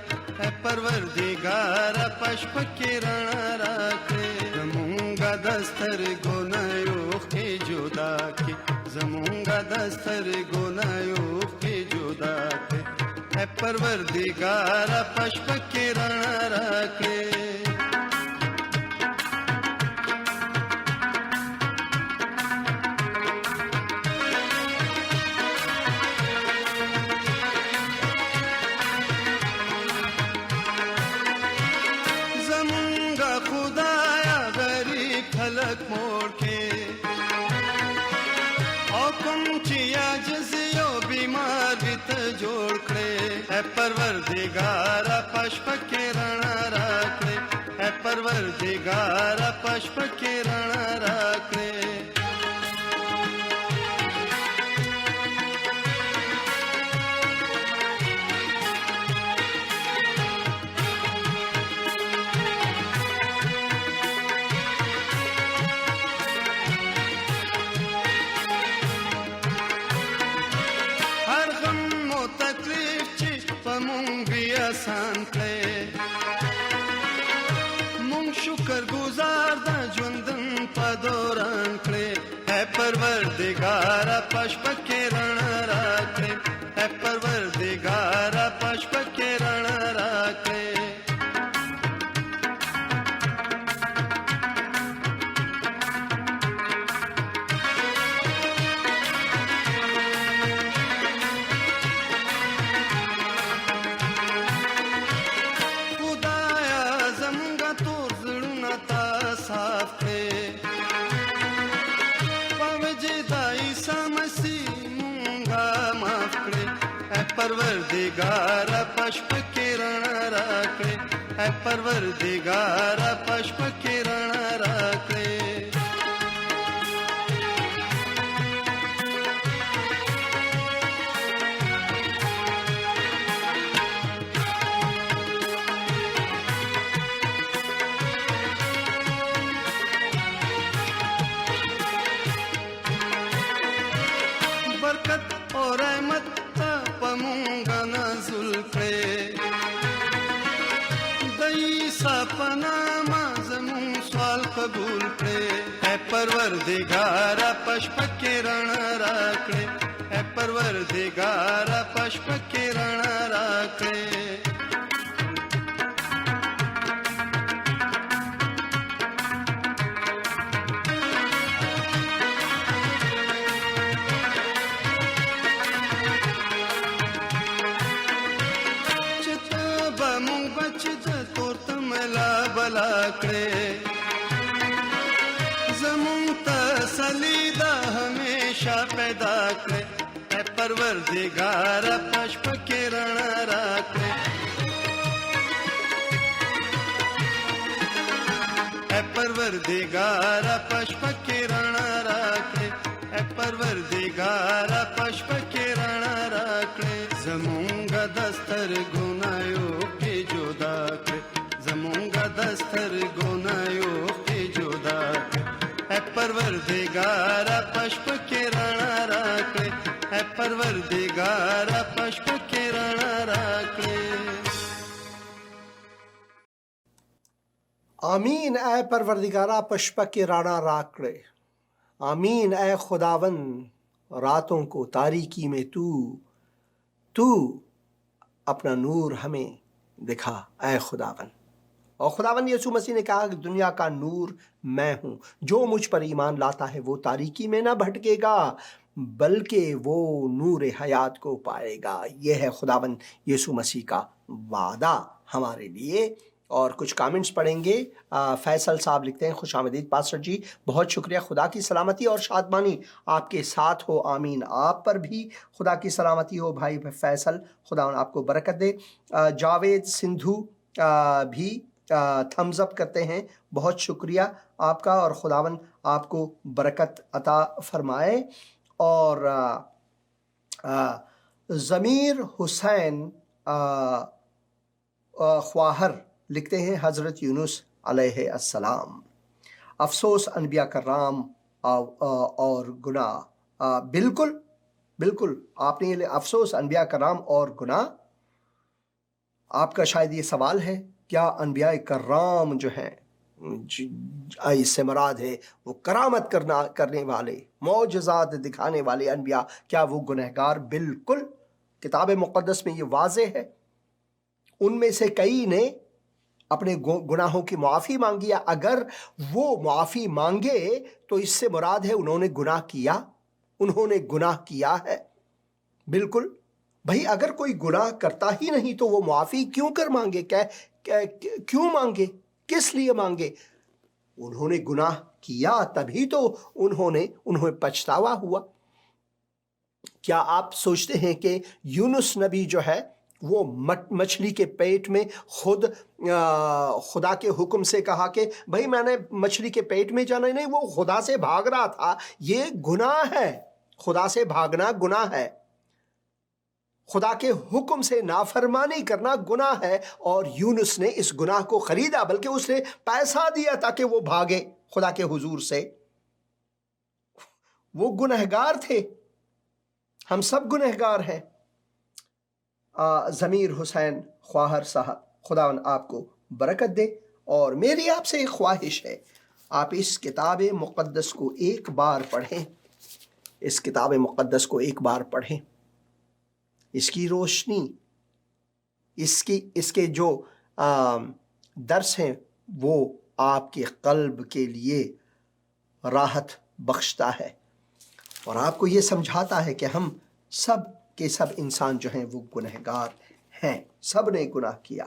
ಪರ್ವರ್ದಿಗಾರ ಪುಷ್ಪ ಕಿರಣ ರಾತ್ರಿ زمونگا دستر گنایو کی جدا کی زمونگا دستر گنایو کی جدا کی اے پروردگار پشپ کرن راکڑے موڑ کے حکم چیا جزیو بیمار بیت جوڑ کھڑے اے پروردگار پشپ کے رن راکڑے اے پروردگار پشپ کے رن راکڑے آسان کړې مونږ شکر گزار د ژوندون په دوران کړې اے پروردگار پشپ کې رڼا راکړې اے پروردگار پشپ کې رڼا راکړې پروردگار پشپ کے رڼا راکړې اے پروردگار پشپ کے رڼا راکړې برکت اور رحمت پمونگا نازل کړې دای سپنا ما زمون سوال قبول کړې اے پروردگار پشپ کې رڼا راکړې اے پروردگار پشپ کې رڼا راکړې بلا کړې زمون تسلی دا ہمیشہ پیدا کړې اے پروردگار پشپ کې رڼا راکړې اے پروردگارا پشپ کرن راکړې اے پروردگارا پشپ کرن راکړې زمونږ دستر ګنایو کې جدا کړې زمونږ دستر ګنایو کې جدا کړې اے پروردگارا پشپ کرن راکړې اے پروردگارا پشپ کرن راکړې آمین اے پروردگارہ پشپک رانا راکڑے، آمین اے خداون راتوں کو تاریکی میں تو اپنا نور ہمیں دکھا اے خداون۔ اور خداون یسوع مسیح نے کہا کہ دنیا کا نور میں ہوں، جو مجھ پر ایمان لاتا ہے وہ تاریکی میں نہ بھٹکے گا بلکہ وہ نور حیات کو پائے گا۔ یہ ہے خداون یسوع مسیح کا وعدہ ہمارے لیے۔ اور کچھ کامنٹس پڑھیں گے۔ فیصل صاحب لکھتے ہیں خوش آمدید پاسٹر جی، بہت شکریہ، خدا کی سلامتی اور شادمانی آپ کے ساتھ ہو، آمین۔ آپ پر بھی خدا کی سلامتی ہو بھائی فیصل، خدا آپ کو برکت دے۔ جاوید سندھو بھی تھمز اپ کرتے ہیں، بہت شکریہ آپ کا، اور خداون آپ کو برکت عطا فرمائے۔ اور ضمیر حسین خواہر لکھتے ہیں حضرت یونس علیہ السلام، افسوس انبیاء کرام اور گناہ۔ بالکل آپ نے یہ افسوس انبیاء کرام اور گناہ، آپ کا شاید یہ سوال ہے کیا انبیاء کرام جو ہیں اس سے مراد ہے وہ کرامت کرنے والے، معجزات دکھانے والے انبیاء، کیا وہ گنہگار؟ بالکل، کتاب مقدس میں یہ واضح ہے۔ ان میں سے کئی نے اپنے گناہوں کی معافی مانگی ہے۔ اگر وہ معافی مانگے تو اس سے مراد ہے انہوں نے گناہ کیا ہے۔ بالکل بھائی، اگر کوئی گناہ کرتا ہی نہیں تو وہ معافی کیوں مانگے؟ کیوں مانگے؟ کس لیے مانگے؟ انہوں نے گناہ کیا تبھی تو انہیں پچھتاوا ہوا۔ کیا آپ سوچتے ہیں کہ یونس نبی جو ہے وہ مچھلی کے پیٹ میں خود خدا کے حکم سے کہا کہ بھائی میں نے مچھلی کے پیٹ میں جانا نہیں، وہ خدا سے بھاگ رہا تھا؟ یہ گناہ ہے، خدا سے بھاگنا گناہ ہے، خدا کے حکم سے نافرمانی کرنا گناہ ہے۔ اور یونس نے اس گناہ کو خریدا، بلکہ اس نے پیسہ دیا تاکہ وہ بھاگے خدا کے حضور سے۔ وہ گنہگار تھے، ہم سب گنہگار ہیں۔ ضمیر حسین خواہر صاحب، خداوند آپ کو برکت دے۔ اور میری آپ سے ایک خواہش ہے، آپ اس کتاب مقدس کو ایک بار پڑھیں، اس کتاب مقدس کو ایک بار پڑھیں۔ اس کی روشنی، اس کے جو درس ہیں وہ آپ کے قلب کے لیے راحت بخشتا ہے، اور آپ کو یہ سمجھاتا ہے کہ ہم سب کے سب انسان جو ہیں وہ گنہگار ہیں، سب نے گناہ کیا۔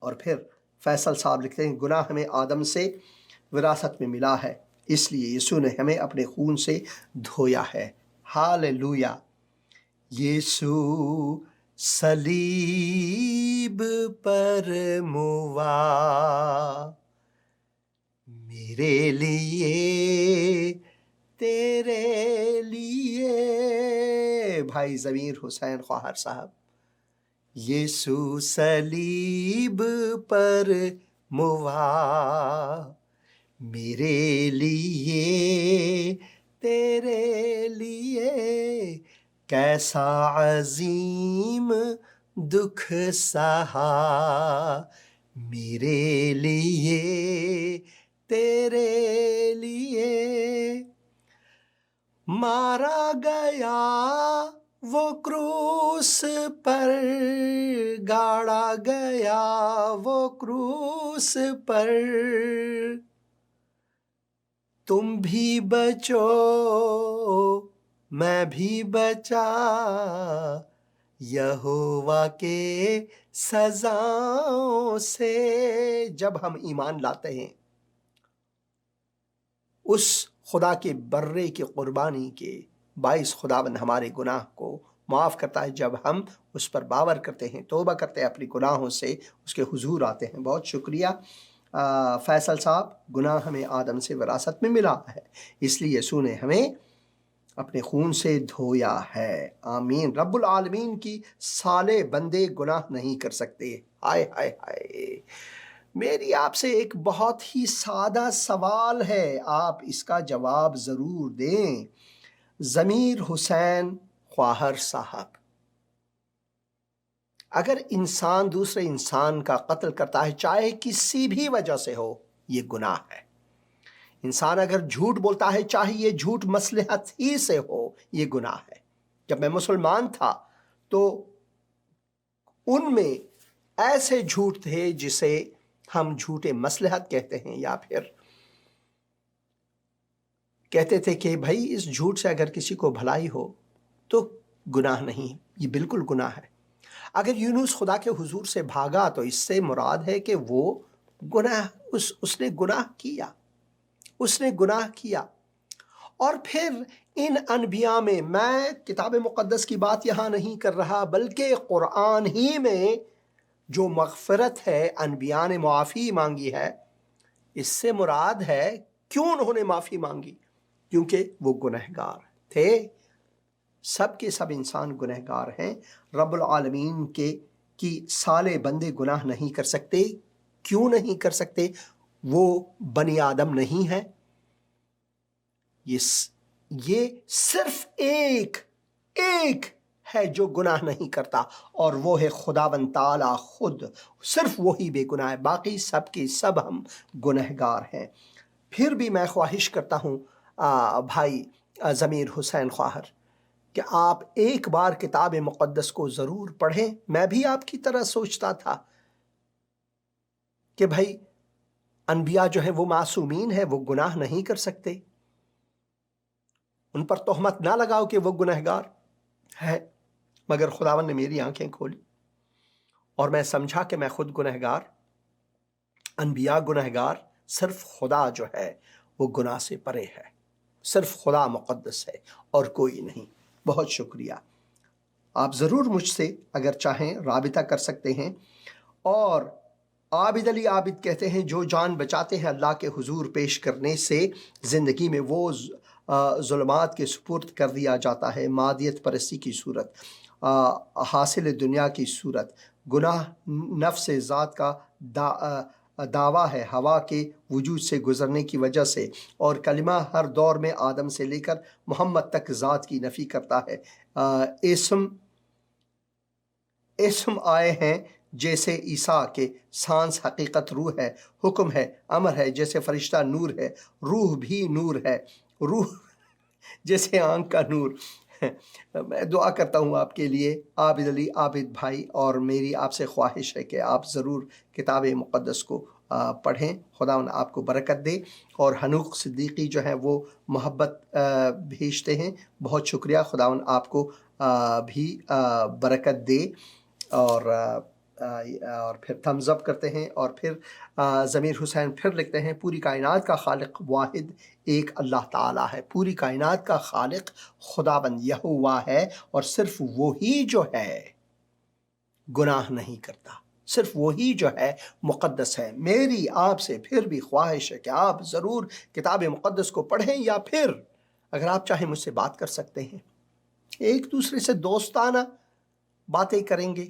اور پھر فیصل صاحب لکھتے ہیں گناہ ہمیں آدم سے وراثت میں ملا ہے، اس لیے یسوع نے ہمیں اپنے خون سے دھویا ہے۔ ہاللویا! یسوع صلیب پر موا میرے لیے، تیرے لیے۔ بھائی ضمیر حسین خواہر صاحب، یسوع صلیب پر موا میرے لیے، تیرے لیے، کیسا عظیم دکھ سہا میرے لیے، تیرے لیے، مارا گیا وہ کروس پر، گاڑا گیا وہ کروس پر، تم بھی بچو میں بھی بچا یہوہ کے سزاؤں سے۔ جب ہم ایمان لاتے ہیں اس خدا کے برے کی قربانی کے باعث، خداوند ہمارے گناہ کو معاف کرتا ہے۔ جب ہم اس پر باور کرتے ہیں، توبہ کرتے ہیں، اپنی گناہوں سے اس کے حضور آتے ہیں۔ بہت شکریہ فیصل صاحب، گناہ ہمیں آدم سے وراثت میں ملا ہے، اس لیے یسوع نے ہمیں اپنے خون سے دھویا ہے۔ آمین۔ رب العالمین کی صالح بندے گناہ نہیں کر سکتے۔ ہائے ہائے ہائے، میری آپ سے ایک بہت ہی سادہ سوال ہے، آپ اس کا جواب ضرور دیں۔ ضمیر حسین خواہر صاحب، اگر انسان دوسرے انسان کا قتل کرتا ہے چاہے کسی بھی وجہ سے ہو، یہ گناہ ہے۔ انسان اگر جھوٹ بولتا ہے چاہے یہ جھوٹ مصلحت ہی سے ہو، یہ گناہ ہے۔ جب میں مسلمان تھا تو ان میں ایسے جھوٹ تھے جسے ہم جھوٹے مصلحت کہتے ہیں، یا پھر کہتے تھے کہ بھائی اس جھوٹ سے اگر کسی کو بھلائی ہو تو گناہ نہیں، یہ بالکل گناہ ہے۔ اگر یونس خدا کے حضور سے بھاگا تو اس سے مراد ہے کہ وہ گناہ اس نے گناہ کیا، اس نے گناہ کیا۔ اور پھر ان انبیاء میں کتاب مقدس کی بات یہاں نہیں کر رہا، بلکہ قرآن ہی میں جو مغفرت ہے، انبیاء نے معافی مانگی ہے، اس سے مراد ہے کیوں انہوں نے معافی مانگی؟ کیونکہ وہ گنہگار تھے۔ سب کے سب انسان گنہگار ہیں۔ رب العالمین کی صالح بندے گناہ نہیں کر سکتے۔ کیوں نہیں کر سکتے؟ وہ بنی آدم نہیں ہے۔ یہ صرف ایک ہے جو گناہ نہیں کرتا، اور وہ ہے خداوند تعالی خود، صرف وہی بے گناہ ہے، باقی سب کے سب ہم گنہگار ہیں۔ پھر بھی میں خواہش کرتا ہوں بھائی ضمیر حسین خواہر کہ آپ ایک بار کتاب مقدس کو ضرور پڑھیں۔ میں بھی آپ کی طرح سوچتا تھا کہ بھائی انبیاء جو ہیں وہ معصومین ہیں، وہ گناہ نہیں کر سکتے، ان پر تہمت نہ لگاؤ کہ وہ گنہگار ہے۔ مگر خداوند نے میری آنکھیں کھولی اور میں سمجھا کہ میں خود گنہگار، انبیاء گنہگار، صرف خدا جو ہے وہ گناہ سے پرے ہے، صرف خدا مقدس ہے اور کوئی نہیں۔ بہت شکریہ۔ آپ ضرور مجھ سے اگر چاہیں رابطہ کر سکتے ہیں۔ اور عابد علی عابد کہتے ہیں جو جان بچاتے ہیں اللہ کے حضور پیش کرنے سے، زندگی میں وہ ظلمات کے سپرد کر دیا جاتا ہے، مادیت پرستی کی صورت، حاصل دنیا کی صورت، گناہ نفس ذات کا دعویٰ ہے ہوا کے وجود سے گزرنے کی وجہ سے، اور کلمہ ہر دور میں آدم سے لے کر محمد تک ذات کی نفی کرتا ہے۔ اسم آئے ہیں جیسے عیسیٰ کے، سانس حقیقت روح ہے، حکم ہے امر ہے جیسے فرشتہ نور ہے، روح بھی نور ہے، روح جیسے آنکھ کا نور۔ میں دعا کرتا ہوں آپ کے لیے عابد علی عابد بھائی، اور میری آپ سے خواہش ہے کہ آپ ضرور کتاب مقدس کو پڑھیں۔ خداوند آپ کو برکت دے۔ اور حنوق صدیقی جو ہے وہ محبت بھیجتے ہیں، بہت شکریہ، خداوند آپ کو بھی برکت دے۔ اور پھر تھمز اپ کرتے ہیں۔ اور پھر ضمیر حسین پھر لکھتے ہیں پوری کائنات کا خالق واحد ایک اللہ تعالیٰ ہے، پوری کائنات کا خالق خداوند یہوہ ہے، اور صرف وہی جو ہے گناہ نہیں کرتا، صرف وہی جو ہے مقدس ہے۔ میری آپ سے پھر بھی خواہش ہے کہ آپ ضرور کتاب مقدس کو پڑھیں، یا پھر اگر آپ چاہیں مجھ سے بات کر سکتے ہیں، ایک دوسرے سے دوستانہ باتیں کریں گے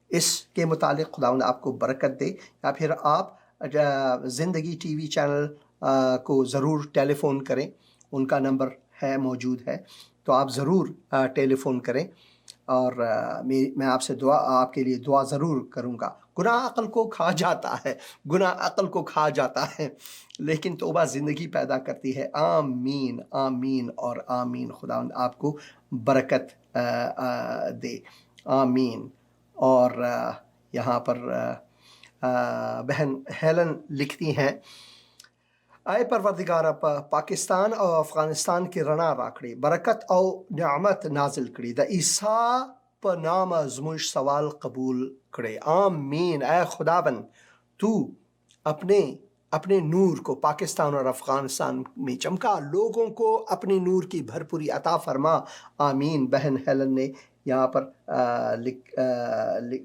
اس کے متعلق۔ خداوند آپ کو برکت دے۔ یا پھر آپ زندگی ٹی وی چینل کو ضرور ٹیلی فون کریں، ان کا نمبر موجود ہے، تو آپ ضرور ٹیلی فون کریں، اور میں آپ کے لیے دعا ضرور کروں گا۔ گناہ عقل کو کھا جاتا ہے، گناہ عقل کو کھا جاتا ہے، لیکن توبہ زندگی پیدا کرتی ہے۔ آمین آمین اور آمین۔ خداوند آپ کو برکت دے۔ آمین۔ اور یہاں پر بہن ہیلن لکھتی ہیں، اے پروردگار پاکستان اور افغانستان کی رنا راکڑی برکت او نعمت نازل کری، دا عیسیٰ پر نام زموش سوال قبول کرے۔ آمین۔ اے خداوند تو اپنے نور کو پاکستان اور افغانستان میں چمکا، لوگوں کو اپنے نور کی بھرپوری عطا فرما۔ آمین۔ بہن ہیلن نے یہاں پر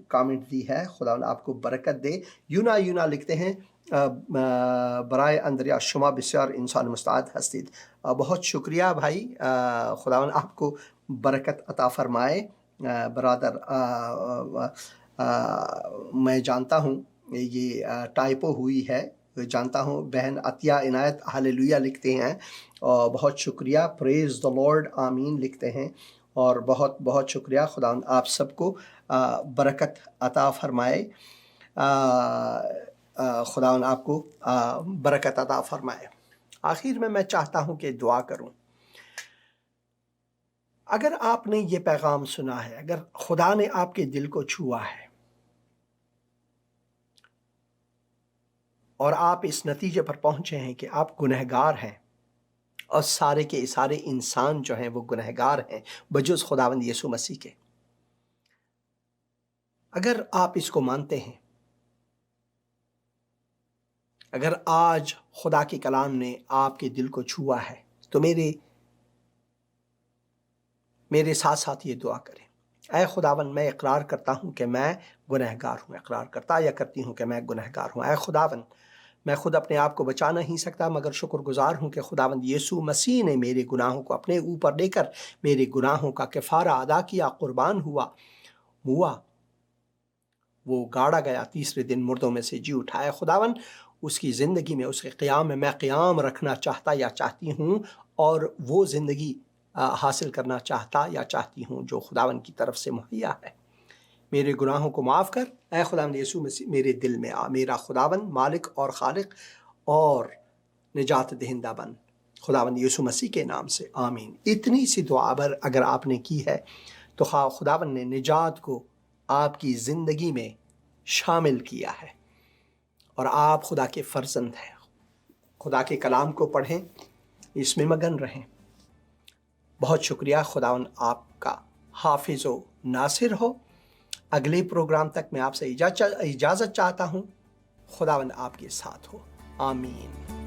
کامنٹ دی ہے، خداوند آپ کو برکت دے۔ یونا لکھتے ہیں برای اندریا شما بسیار انسان مستعد هستید. بہت شکریہ بھائی، خداوند آپ کو برکت عطا فرمائے. برادر میں جانتا ہوں یہ ٹائپو ہوئی ہے، جانتا ہوں. بہن عطیہ عنایت ہاللویہ لکھتے ہیں، اور بہت شکریہ. پریز دا لارڈ، آمین لکھتے ہیں، اور بہت بہت شکریہ. خداوند آپ سب کو برکت عطا فرمائے. خداوند آپ کو برکت عطا فرمائے. آخر میں چاہتا ہوں کہ دعا کروں. اگر آپ نے یہ پیغام سنا ہے، اگر خدا نے آپ کے دل کو چھوا ہے اور آپ اس نتیجے پر پہنچے ہیں کہ آپ گنہگار ہیں، اور سارے کے سارے انسان جو ہیں وہ گنہگار ہیں بجز خداوند یسوع مسیح کے، اگر آپ اس کو مانتے ہیں، اگر آج خدا کے کلام نے آپ کے دل کو چھوا ہے، تو میرے ساتھ ساتھ یہ دعا کریں. اے خداوند، میں اقرار کرتا ہوں کہ میں گنہگار ہوں. اقرار کرتا یا کرتی ہوں کہ میں گنہگار ہوں. اے خداوند، میں خود اپنے آپ کو بچا نہیں سکتا، مگر شکر گزار ہوں کہ خداوند یسوع مسیح نے میرے گناہوں کو اپنے اوپر لے کر میرے گناہوں کا کفارہ ادا کیا، قربان ہوا، وہ گاڑا گیا، تیسرے دن مردوں میں سے جی اٹھا. اے خداوند، اس کی زندگی میں، اس کے قیام میں قیام رکھنا چاہتا یا چاہتی ہوں، اور وہ زندگی حاصل کرنا چاہتا یا چاہتی ہوں جو خداوند کی طرف سے مہیا ہے. میرے گناہوں کو معاف کر. اے خداوند یسوع مسیح میرے دل میں آ، میرا خداوند، مالک اور خالق اور نجات دہندہ بن. خداوند یسوع مسیح کے نام سے آمین. اتنی سی دعا اگر آپ نے کی ہے تو خداوند نے نجات کو آپ کی زندگی میں شامل کیا ہے، اور آپ خدا کے فرزند ہیں. خدا کے کلام کو پڑھیں، اس میں مگن رہیں. بہت شکریہ. خداوند آپ کا حافظ و ناصر ہو. اگلے پروگرام تک میں آپ سے اجازت چاہتا ہوں. خداوند آپ کے ساتھ ہو. آمین.